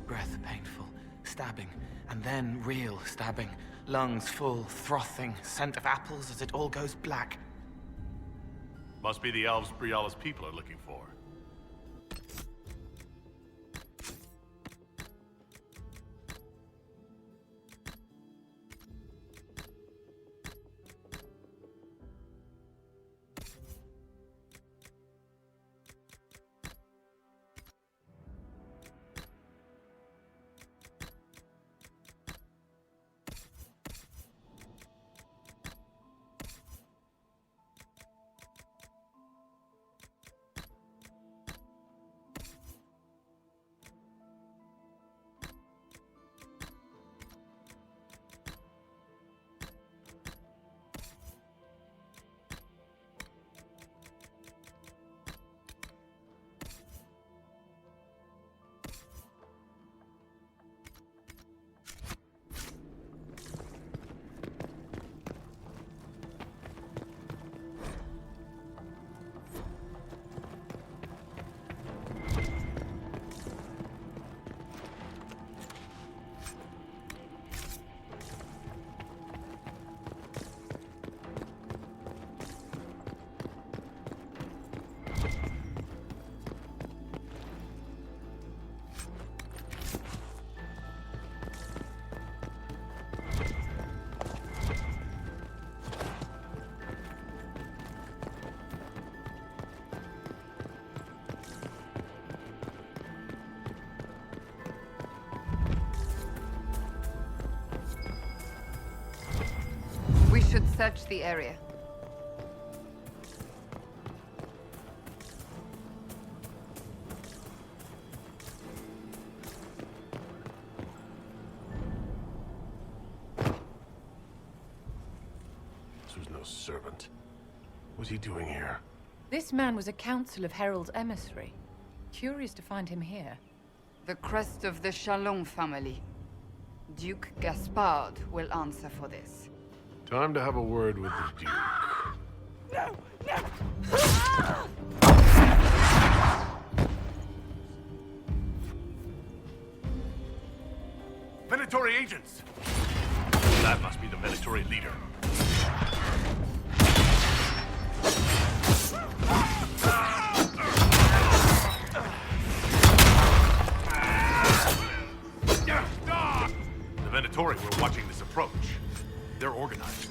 breath painful, stabbing, and then real stabbing. Lungs full, frothing, scent of apples as it all goes black. Must be the elves Briala's people are looking for. We should search the area. This was no servant. What's he doing here? This man was a council of Herald's emissary. Curious to find him here. The crest of the Chalon family. Duke Gaspard will answer for this. Time to have a word with the Duke. No! No! Venatori agents! That must be the Venatori leader. The Venatori were watching this approach. They're organized.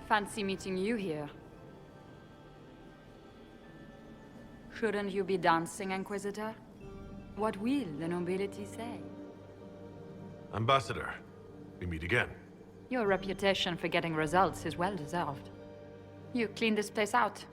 Fancy meeting you here. Shouldn't you be dancing, Inquisitor? What will the nobility say? Ambassador, we meet again. Your reputation for getting results is well deserved. You cleaned this place out.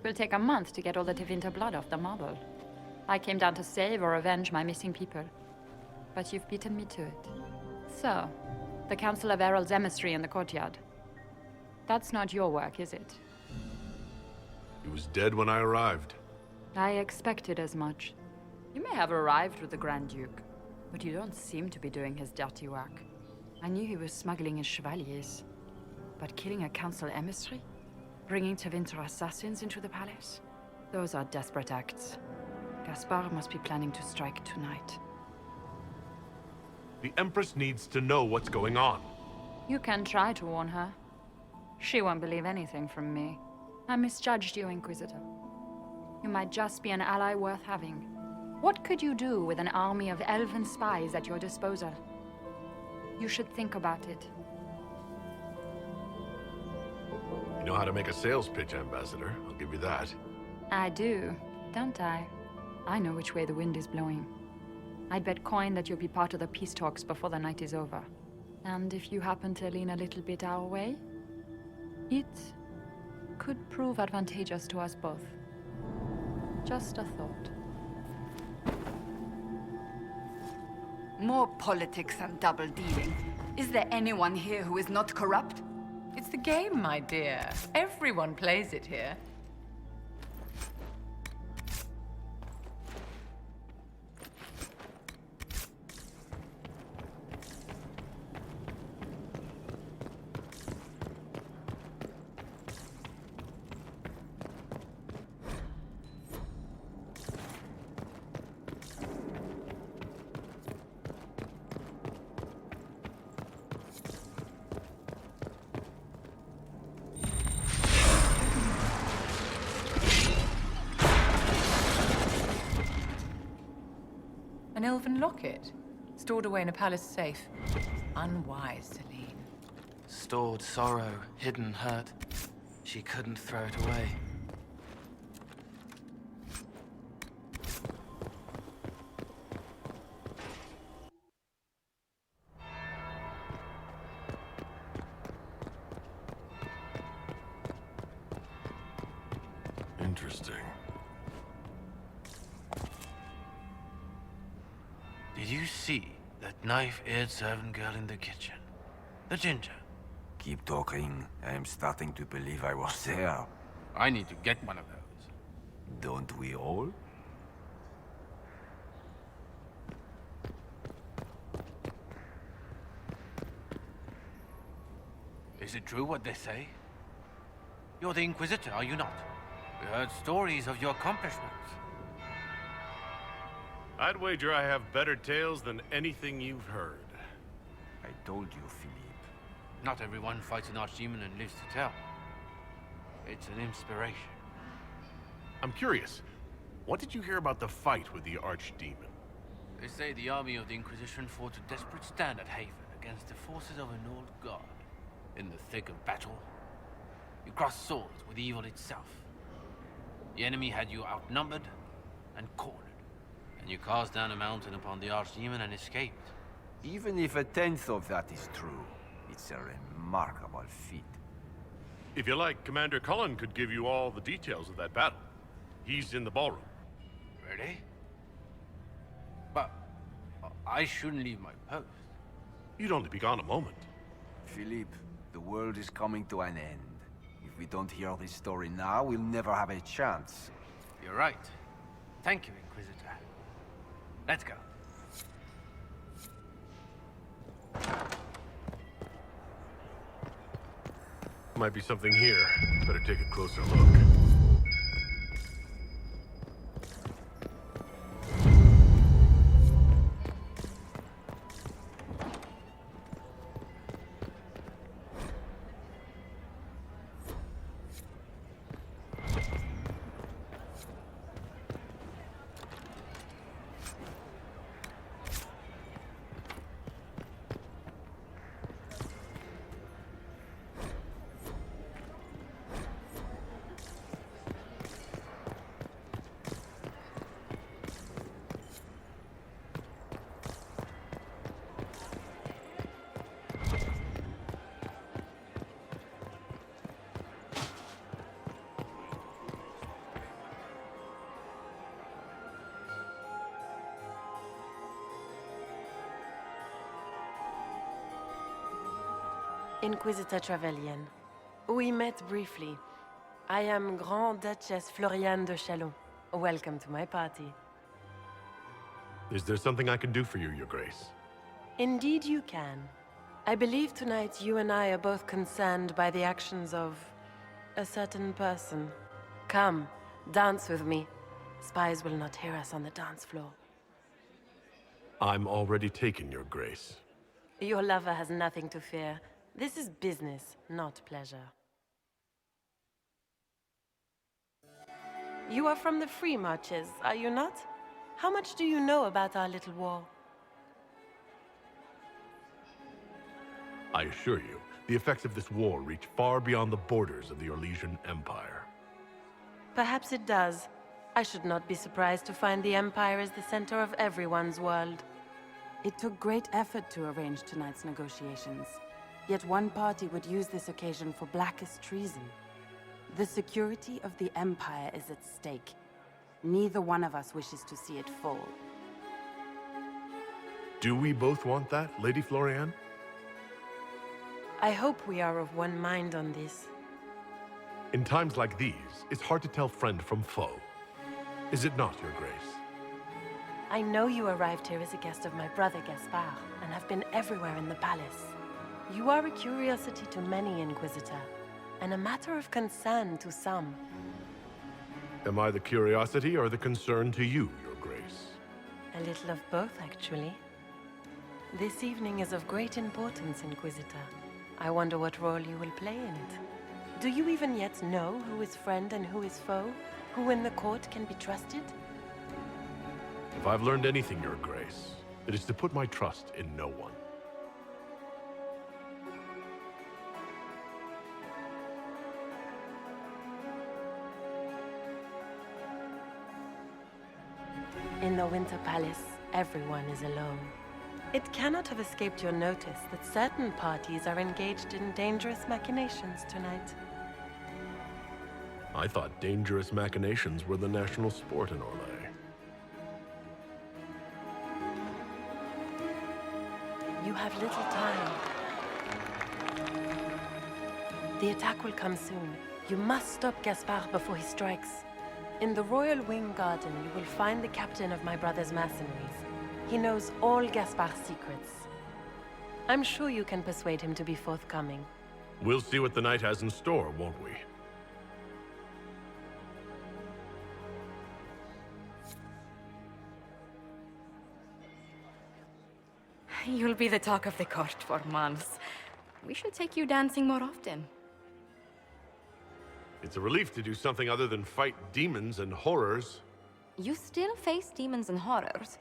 Will take a month to get all the Tevinter blood off the marble. I came down to save or avenge my missing people. But you've beaten me to it. So, the Council of Herald's emissary in the courtyard. That's not your work, is it? He was dead when I arrived. I expected as much. You may have arrived with the Grand Duke, but you don't seem to be doing his dirty work. I knew he was smuggling his chevaliers. But killing a council emissary? Bringing Tevinter assassins into the palace? Those are desperate acts. Gaspard must be planning to strike tonight. The Empress needs to know what's going on. You can try to warn her. She won't believe anything from me. I misjudged you, Inquisitor. You might just be an ally worth having. What could you do with an army of elven spies at your disposal? You should think about it. You know how to make a sales pitch, Ambassador. I'll give you that. I do, don't I? I know which way the wind is blowing. I'd bet coin that you'll be part of the peace talks before the night is over. And if you happen to lean a little bit our way, it could prove advantageous to us both. Just a thought. More politics and double dealing. Is there anyone here who is not corrupt? It's the game, my dear. Everyone plays it here. An elven locket, stored away in a palace safe. Unwise, Celine. Stored sorrow, hidden hurt. She couldn't throw it away. Interesting. Did you see that knife-eared servant girl in the kitchen? The ginger. Keep talking. I am starting to believe I was there. I need to get one of those. Don't we all? Is it true what they say? You're the Inquisitor, are you not? We heard stories of your accomplishments. I'd wager I have better tales than anything you've heard. I told you, Philippe. Not everyone fights an archdemon and lives to tell. It's an inspiration. I'm curious, what did you hear about the fight with the Archdemon? They say the army of the Inquisition fought a desperate stand at Haven against the forces of an old god. In the thick of battle, you crossed swords with evil itself. The enemy had you outnumbered and cornered, and you cast down a mountain upon the Archdemon and escaped. Even if a tenth of that is true, it's a remarkable feat. If you like, Commander Cullen could give you all the details of that battle. He's in the ballroom. Really? But I shouldn't leave my post. You'd only be gone a moment. Philippe, the world is coming to an end. If we don't hear this story now, we'll never have a chance. You're right. Thank you, Inquisitor. Let's go. Might be something here. Better take a closer look. Inquisitor Trevelyan. We met briefly. I am Grand Duchess Floriane de Chalon. Welcome to my party. Is there something I can do for you, Your Grace? Indeed you can. I believe tonight you and I are both concerned by the actions of a certain person. Come, dance with me. Spies will not hear us on the dance floor. I'm already taken, Your Grace. Your lover has nothing to fear. This is business, not pleasure. You are from the Free Marches, are you not? How much do you know about our little war? I assure you, the effects of this war reach far beyond the borders of the Orlesian Empire. Perhaps it does. I should not be surprised to find the Empire is the center of everyone's world. It took great effort to arrange tonight's negotiations. Yet one party would use this occasion for blackest treason. The security of the Empire is at stake. Neither one of us wishes to see it fall. Do we both want that, Lady Floriane? I hope we are of one mind on this. In times like these, it's hard to tell friend from foe. Is it not, Your Grace? I know you arrived here as a guest of my brother Gaspard, and have been everywhere in the palace. You are a curiosity to many, Inquisitor, and a matter of concern to some. Am I the curiosity or the concern to you, Your Grace? A little of both, actually. This evening is of great importance, Inquisitor. I wonder what role you will play in it. Do you even yet know who is friend and who is foe? Who in the court can be trusted? If I've learned anything, Your Grace, it is to put my trust in no one. In the Winter Palace, everyone is alone. It cannot have escaped your notice that certain parties are engaged in dangerous machinations tonight. I thought dangerous machinations were the national sport in Orlais. You have little time. The attack will come soon. You must stop Gaspard before he strikes. In the Royal Wing Garden, you will find the captain of my brother's mercenaries. He knows all Gaspard's secrets. I'm sure you can persuade him to be forthcoming. We'll see what the night has in store, won't we? You'll be the talk of the court for months. We should take you dancing more often. It's a relief to do something other than fight demons and horrors. You still face demons and horrors.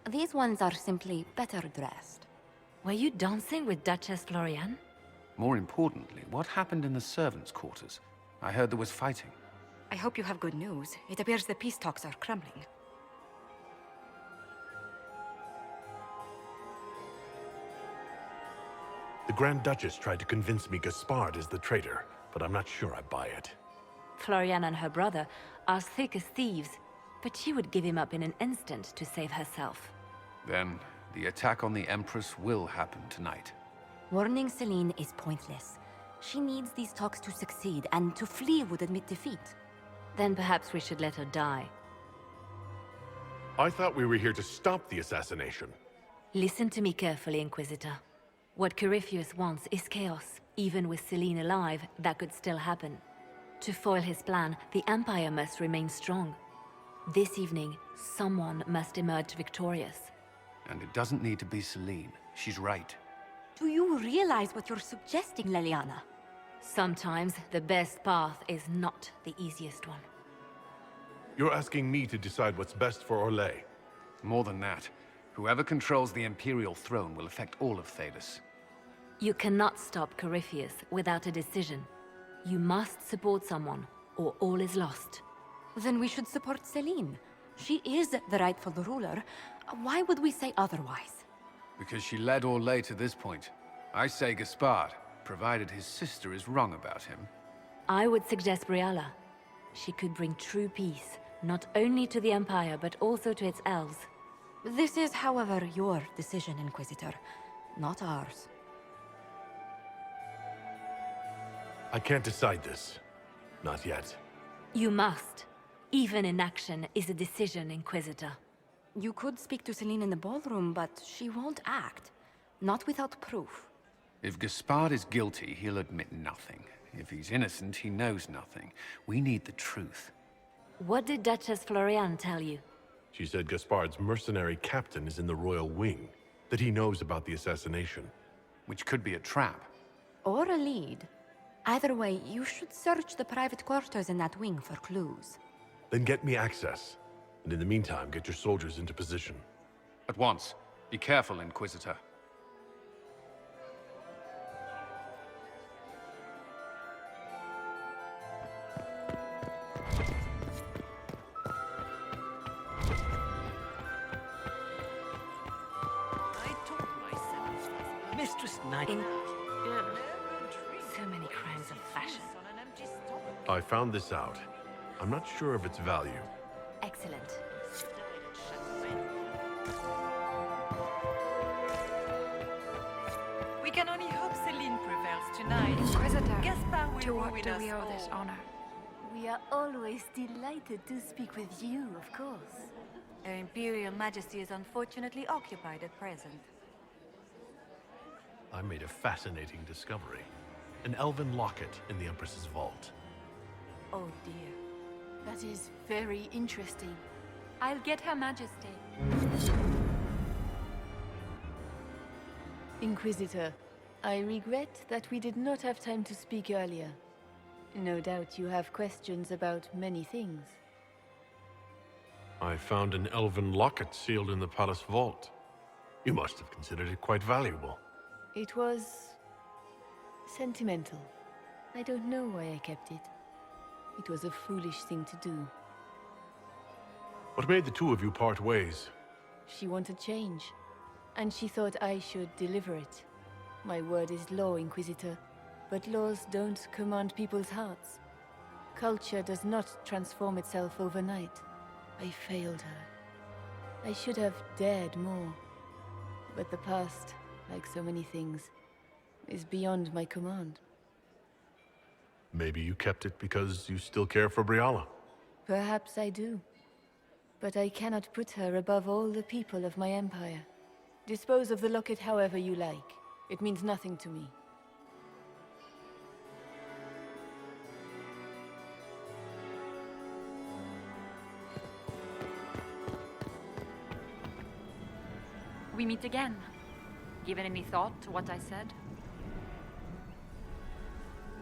These ones are simply better dressed. Were you dancing with Duchess Floriane? More importantly, what happened in the servants' quarters? I heard there was fighting. I hope you have good news. It appears the peace talks are crumbling. The Grand Duchess tried to convince me Gaspard is the traitor, but I'm not sure I buy it. Floriane and her brother are thick as thieves, but she would give him up in an instant to save herself. Then, the attack on the Empress will happen tonight. Warning Celine is pointless. She needs these talks to succeed, and to flee would admit defeat. Then perhaps we should let her die. I thought we were here to stop the assassination. Listen to me carefully, Inquisitor. What Corypheus wants is chaos. Even with Celine alive, that could still happen. To foil his plan, the Empire must remain strong. This evening, someone must emerge victorious. And it doesn't need to be Celine. She's right. Do you realize what you're suggesting, Leliana? Sometimes the best path is not the easiest one. You're asking me to decide what's best for Orlais. More than that, whoever controls the Imperial throne will affect all of Thedas. You cannot stop Corypheus without a decision. You must support someone, or all is lost. Then we should support Celine. She is the rightful ruler. Why would we say otherwise? Because she led Orlais to this point. I say Gaspard, provided his sister is wrong about him. I would suggest Briala. She could bring true peace, not only to the Empire, but also to its elves. This is, however, your decision, Inquisitor, not ours. I can't decide this. Not yet. You must. Even inaction is a decision, Inquisitor. You could speak to Celine in the ballroom, but she won't act. Not without proof. If Gaspard is guilty, he'll admit nothing. If he's innocent, he knows nothing. We need the truth. What did Duchess Florian tell you? She said Gaspard's mercenary captain is in the royal wing, that he knows about the assassination. Which could be a trap. Or a lead. Either way, you should search the private quarters in that wing for clues. Then get me access. And in the meantime, get your soldiers into position. At once. Be careful, Inquisitor. Mistress Knight. So many crimes of fashion. I found this out. I'm not sure of its value. Excellent. We can only hope Celine prevails tonight. Inquisitor, Gaspard will to what ruin do us we owe all. this honor? We are always delighted to speak with you, of course. Her Imperial Majesty is unfortunately occupied at present. I made a fascinating discovery. An elven locket in the Empress's vault. Oh dear. That is very interesting. I'll get Her Majesty. Inquisitor, I regret that we did not have time to speak earlier. No doubt you have questions about many things. I found an elven locket sealed in the palace vault. You must have considered it quite valuable. It was sentimental. I don't know why I kept it. It was a foolish thing to do. What made the two of you part ways? She wanted change, and she thought I should deliver it. My word is law, Inquisitor, but laws don't command people's hearts. Culture does not transform itself overnight. I failed her. I should have dared more. But the past, like so many things, is beyond my command. Maybe you kept it because you still care for Briala. Perhaps I do. But I cannot put her above all the people of my empire. Dispose of the locket however you like. It means nothing to me. We meet again. Given any thought to what I said?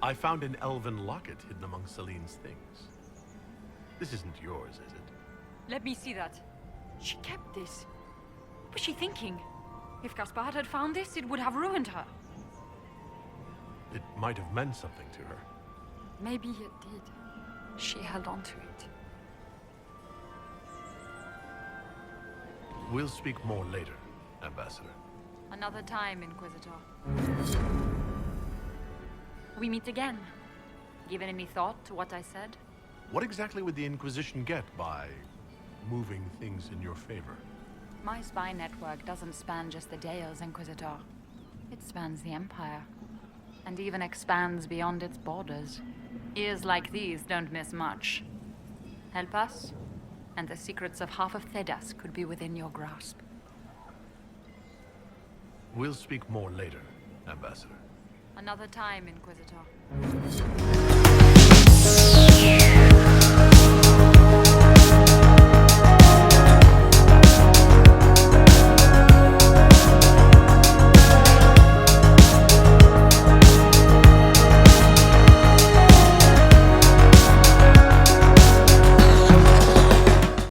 I found an elven locket hidden among Celine's things. This isn't yours, is it? Let me see that. She kept this. What was she thinking? If Gaspard had found this, it would have ruined her. It might have meant something to her. Maybe it did. She held on to it. We'll speak more later, Ambassador. Another time, Inquisitor. We meet again. Given any thought to what I said? What exactly would the Inquisition get by moving things in your favor? My spy network doesn't span just the Dales, Inquisitor. It spans the Empire. And even expands beyond its borders. Ears like these don't miss much. Help us, and the secrets of half of Thedas could be within your grasp. We'll speak more later, Ambassador. Another time, Inquisitor.